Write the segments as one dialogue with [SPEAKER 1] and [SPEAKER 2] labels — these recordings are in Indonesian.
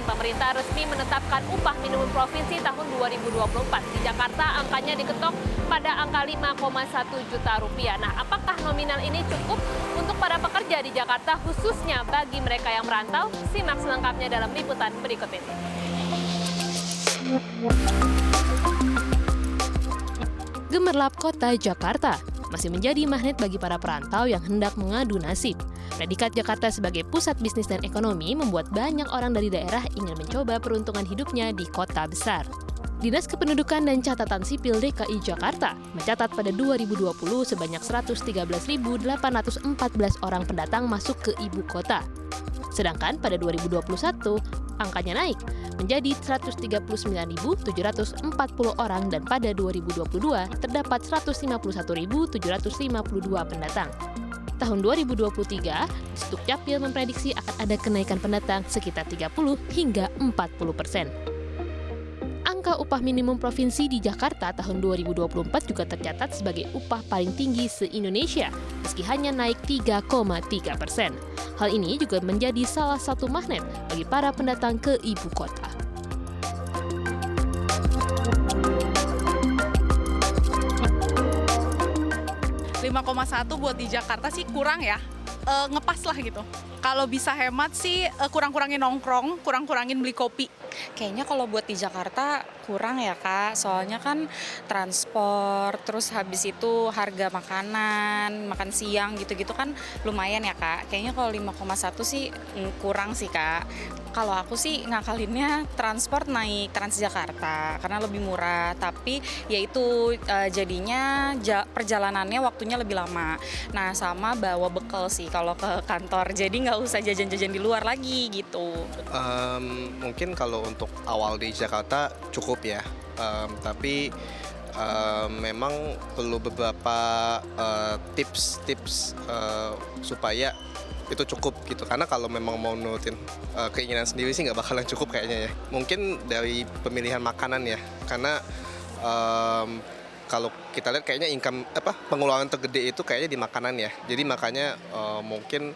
[SPEAKER 1] pemerintah resmi menetapkan upah minimum provinsi tahun 2024. Di Jakarta angkanya diketok pada angka 5,1 juta rupiah. Nah, apakah nominal ini cukup untuk para pekerja di Jakarta, khususnya bagi mereka yang merantau? Simak selengkapnya dalam liputan berikut ini. Gemerlap kota Jakarta masih menjadi magnet bagi para perantau yang hendak mengadu nasib. Predikat Jakarta sebagai pusat bisnis dan ekonomi membuat banyak orang dari daerah ingin mencoba peruntungan hidupnya di kota besar. Dinas Kependudukan dan Catatan Sipil DKI Jakarta mencatat pada 2020 sebanyak 113.814 orang pendatang masuk ke ibu kota. Sedangkan pada 2021, angkanya naik menjadi 139.740 orang dan pada 2022 terdapat 151.752 pendatang. Tahun 2023, Stuk Capil memprediksi akan ada kenaikan pendatang sekitar 30 hingga 40%. Angka upah minimum provinsi di Jakarta tahun 2024 juga tercatat sebagai upah paling tinggi se-Indonesia, meski hanya naik 3,3%. Hal ini juga menjadi salah satu magnet bagi para pendatang ke ibu kota.
[SPEAKER 2] .1 buat di Jakarta sih kurang ya, ngepas lah gitu. Kalau bisa hemat sih kurang-kurangin nongkrong, kurang-kurangin beli kopi.
[SPEAKER 3] Kayaknya kalau buat di Jakarta kurang ya Kak, soalnya kan transport, terus habis itu harga makanan, makan siang gitu-gitu kan lumayan ya Kak. Kayaknya kalau 5,1 sih kurang sih Kak. Kalau aku sih ngakalinnya transport naik Transjakarta karena lebih murah, tapi yaitu jadinya perjalanannya waktunya lebih lama. Nah sama bawa bekal sih kalau ke kantor, jadi nggak usah jajan-jajan di luar lagi gitu.
[SPEAKER 4] Mungkin kalau untuk awal di Jakarta cukup ya, tapi memang perlu beberapa tips supaya itu cukup gitu, karena kalau memang mau nurutin keinginan sendiri sih nggak bakalan cukup kayaknya ya. Mungkin dari pemilihan makanan ya, karena kalau kita lihat kayaknya pengeluaran tergede itu kayaknya di makanan ya. Jadi makanya mungkin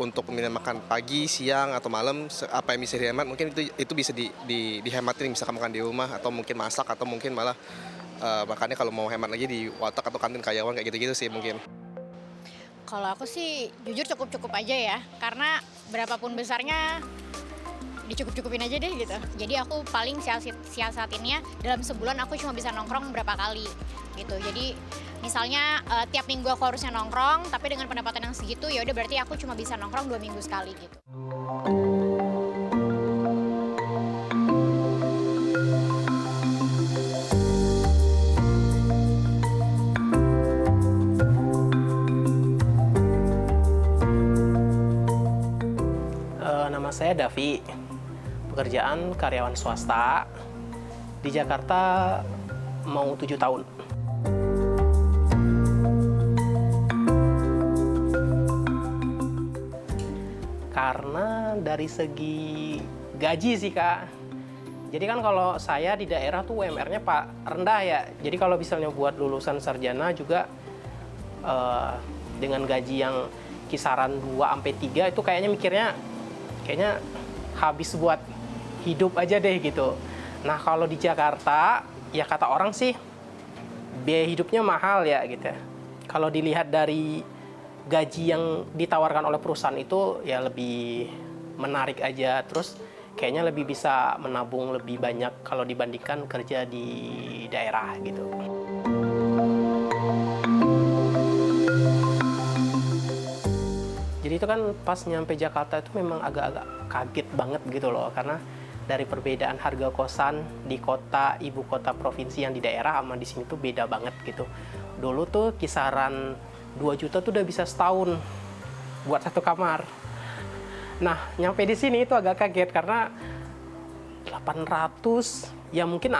[SPEAKER 4] untuk pemilihan makan pagi, siang atau malam apa yang bisa dihemat mungkin itu bisa dihematin, bisa makan di rumah atau mungkin masak atau mungkin malah makannya kalau mau hemat lagi di warteg atau kantin karyawan kayak gitu-gitu sih mungkin.
[SPEAKER 5] Kalau aku sih jujur cukup-cukup aja ya, karena berapapun besarnya dicukup-cukupin aja deh gitu. Jadi aku paling siasatinnya dalam sebulan aku cuma bisa nongkrong berapa kali gitu. Jadi misalnya tiap minggu aku harusnya nongkrong, tapi dengan pendapatan yang segitu ya udah berarti aku cuma bisa nongkrong 2 minggu sekali gitu.
[SPEAKER 6] Nama saya Davi, pekerjaan karyawan swasta di Jakarta mau 7 tahun. Karena dari segi gaji sih Kak, jadi kan kalau saya di daerah tuh UMR-nya rendah ya, jadi kalau misalnya buat lulusan sarjana juga dengan gaji yang kisaran 2-3 itu kayaknya mikirnya habis buat hidup aja deh gitu. Nah kalau di Jakarta ya kata orang sih biaya hidupnya mahal ya gitu. Kalau dilihat dari gaji yang ditawarkan oleh perusahaan itu ya lebih menarik aja. Terus kayaknya lebih bisa menabung lebih banyak kalau dibandingkan kerja di daerah gitu. Jadi itu kan pas nyampe Jakarta itu memang agak-agak kaget banget gitu loh, karena dari perbedaan harga kosan di kota, ibu kota provinsi yang di daerah sama di sini tuh beda banget gitu. Dulu tuh kisaran 2 juta tuh udah bisa setahun buat satu kamar. Nah, nyampe di sini itu agak kaget karena 800, ya mungkin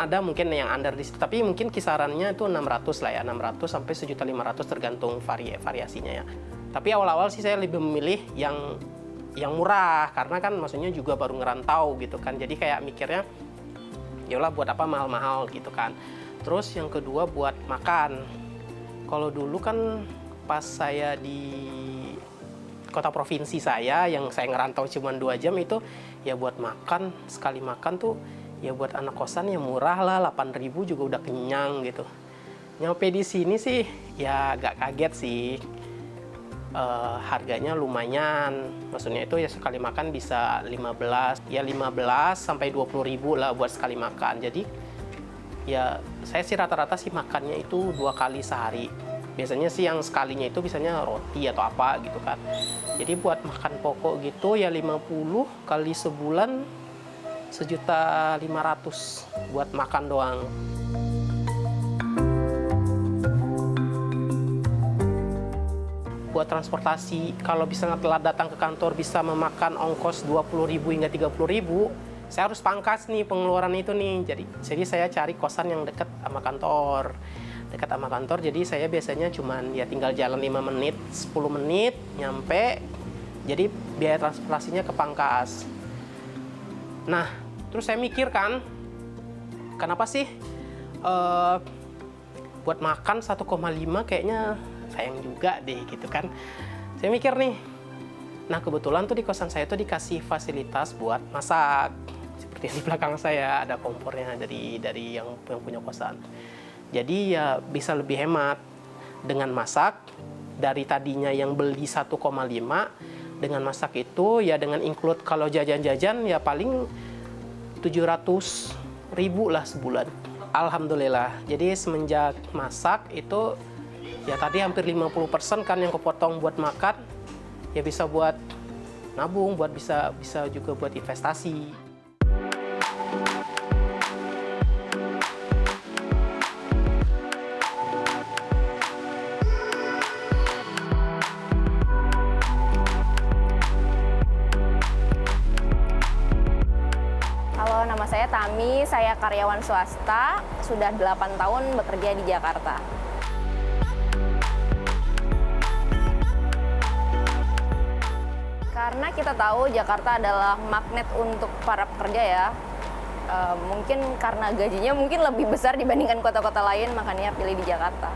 [SPEAKER 6] yang under di situ, tapi mungkin kisarannya itu 600 lah ya, 600 sampai 1.500 tergantung variasinya ya. Tapi awal-awal sih saya lebih memilih yang murah, karena kan maksudnya juga baru ngerantau gitu kan. Jadi kayak mikirnya, yalah buat apa mahal-mahal gitu kan. Terus yang kedua buat makan. Kalau dulu kan pas saya di kota provinsi saya, yang saya ngerantau cuma 2 jam itu, ya buat makan, sekali makan tuh ya buat anak kosan ya murah lah, 8.000 juga udah kenyang gitu. Nyampe di sini sih ya agak kaget sih. Harganya lumayan, maksudnya itu ya sekali makan bisa 15 sampai 20.000 lah buat sekali makan. Jadi ya saya sih rata-rata sih makannya itu 2 kali sehari. Biasanya sih yang sekalinya itu misalnya roti atau apa gitu kan. Jadi buat makan pokok gitu ya 50 kali sebulan 1.500.000 buat makan doang. Buat transportasi, kalau misalnya telat datang ke kantor bisa memakan ongkos 20.000 hingga 30.000, saya harus pangkas nih pengeluaran itu nih. Jadi saya cari kosan yang dekat sama kantor. Dekat sama kantor, jadi saya biasanya cuman ya tinggal jalan 5 menit, 10 menit, nyampe. Jadi biaya transportasinya kepangkas. Nah, terus saya mikir kan, kenapa sih buat makan 1,5 kayaknya sayang juga deh gitu kan. Saya mikir nih, nah kebetulan tuh di kosan saya tuh dikasih fasilitas buat masak. Seperti di belakang saya ada kompornya dari yang punya kosan. Jadi ya bisa lebih hemat dengan masak. Dari tadinya yang beli 1,5, dengan masak itu ya dengan include kalau jajan-jajan ya paling 700.000 lah sebulan. Alhamdulillah. Jadi semenjak masak itu ya tadi hampir 50% kan yang kepotong buat makan, ya bisa buat nabung, bisa juga buat investasi.
[SPEAKER 7] Halo, nama saya Tami, saya karyawan swasta, sudah 8 tahun bekerja di Jakarta. Karena kita tahu Jakarta adalah magnet untuk para pekerja ya. Mungkin karena gajinya mungkin lebih besar dibandingkan kota-kota lain, makanya pilih di Jakarta.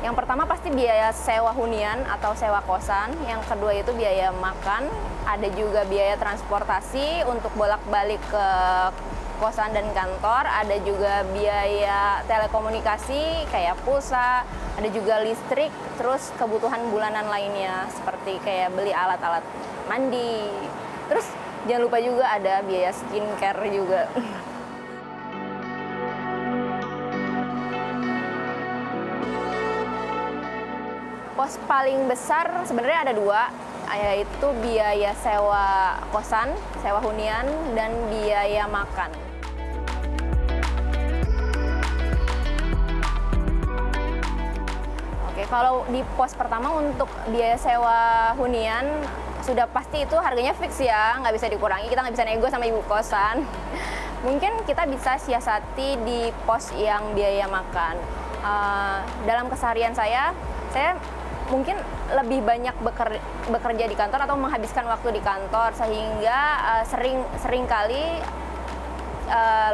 [SPEAKER 7] Yang pertama pasti biaya sewa hunian atau sewa kosan. Yang kedua itu biaya makan. Ada juga biaya transportasi untuk bolak-balik ke kosan dan kantor. Ada juga biaya telekomunikasi kayak pulsa. Ada juga listrik. Terus kebutuhan bulanan lainnya seperti kayak beli alat-alat mandi. Terus jangan lupa juga ada biaya skincare juga. Pos paling besar sebenarnya ada 2, yaitu biaya sewa kosan, sewa hunian, dan biaya makan. Oke, kalau di pos pertama untuk biaya sewa hunian, sudah pasti itu harganya fix ya, nggak bisa dikurangi, kita nggak bisa nego sama ibu kosan. Mungkin kita bisa siasati di pos yang biaya makan. Dalam keseharian saya mungkin lebih banyak bekerja di kantor atau menghabiskan waktu di kantor sehingga sering kali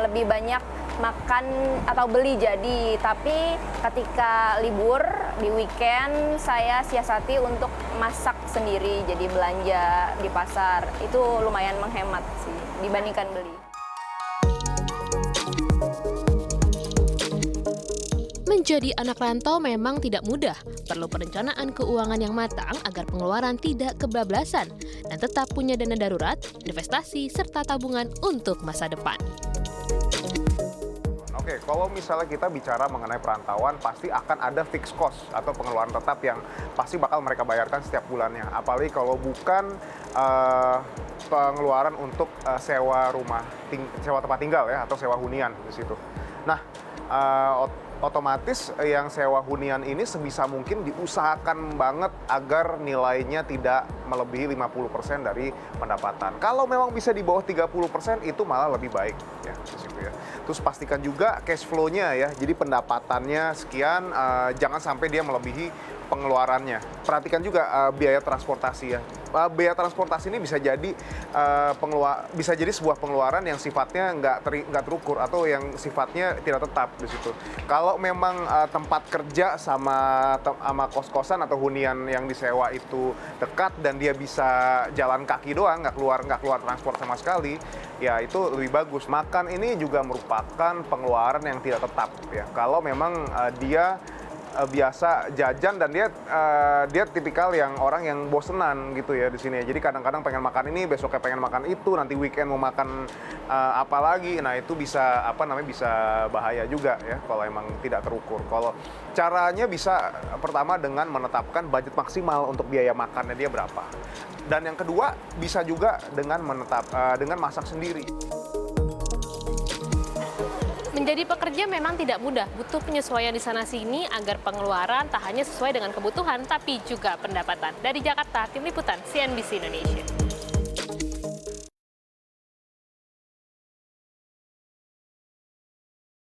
[SPEAKER 7] lebih banyak makan atau beli jadi. Tapi ketika libur di weekend saya siasati untuk masak sendiri, jadi belanja di pasar. Itu lumayan menghemat sih dibandingkan beli.
[SPEAKER 1] Menjadi anak rantau memang tidak mudah. Perlu perencanaan keuangan yang matang agar pengeluaran tidak kebablasan dan tetap punya dana darurat, investasi, serta tabungan untuk masa depan.
[SPEAKER 8] Oke, kalau misalnya kita bicara mengenai perantauan, pasti akan ada fixed cost atau pengeluaran tetap yang pasti bakal mereka bayarkan setiap bulannya. Apalagi kalau bukan pengeluaran untuk sewa tempat tinggal ya, atau sewa hunian di situ. Nah, otomatis yang sewa hunian ini sebisa mungkin diusahakan banget agar nilainya tidak melebihi 50% dari pendapatan. Kalau memang bisa di bawah 30% itu malah lebih baik. ya di situ ya. Terus pastikan juga cash flow-nya ya. Jadi pendapatannya sekian, jangan sampai dia melebihi pengeluarannya. Perhatikan juga biaya transportasi ya. Biaya transportasi ini bisa jadi sebuah pengeluaran yang sifatnya nggak terukur atau yang sifatnya tidak tetap di situ. Kalau memang tempat kerja sama kos-kosan atau hunian yang disewa itu dekat dan dia bisa jalan kaki doang, nggak keluar transport sama sekali, ya itu lebih bagus. Makan ini juga merupakan pengeluaran yang tidak tetap ya. Kalau memang dia biasa jajan dan dia tipikal yang orang yang bosenan gitu ya di sini. Jadi kadang-kadang pengen makan ini, besoknya pengen makan itu, nanti weekend mau makan apa lagi. Nah, itu bisa bisa bahaya juga ya kalau emang tidak terukur. Kalau caranya bisa pertama dengan menetapkan budget maksimal untuk biaya makannya dia berapa. Dan yang kedua bisa juga dengan dengan masak sendiri.
[SPEAKER 1] Menjadi pekerja memang tidak mudah, butuh penyesuaian di sana-sini agar pengeluaran tak hanya sesuai dengan kebutuhan, tapi juga pendapatan. Dari Jakarta, Tim Liputan CNBC Indonesia.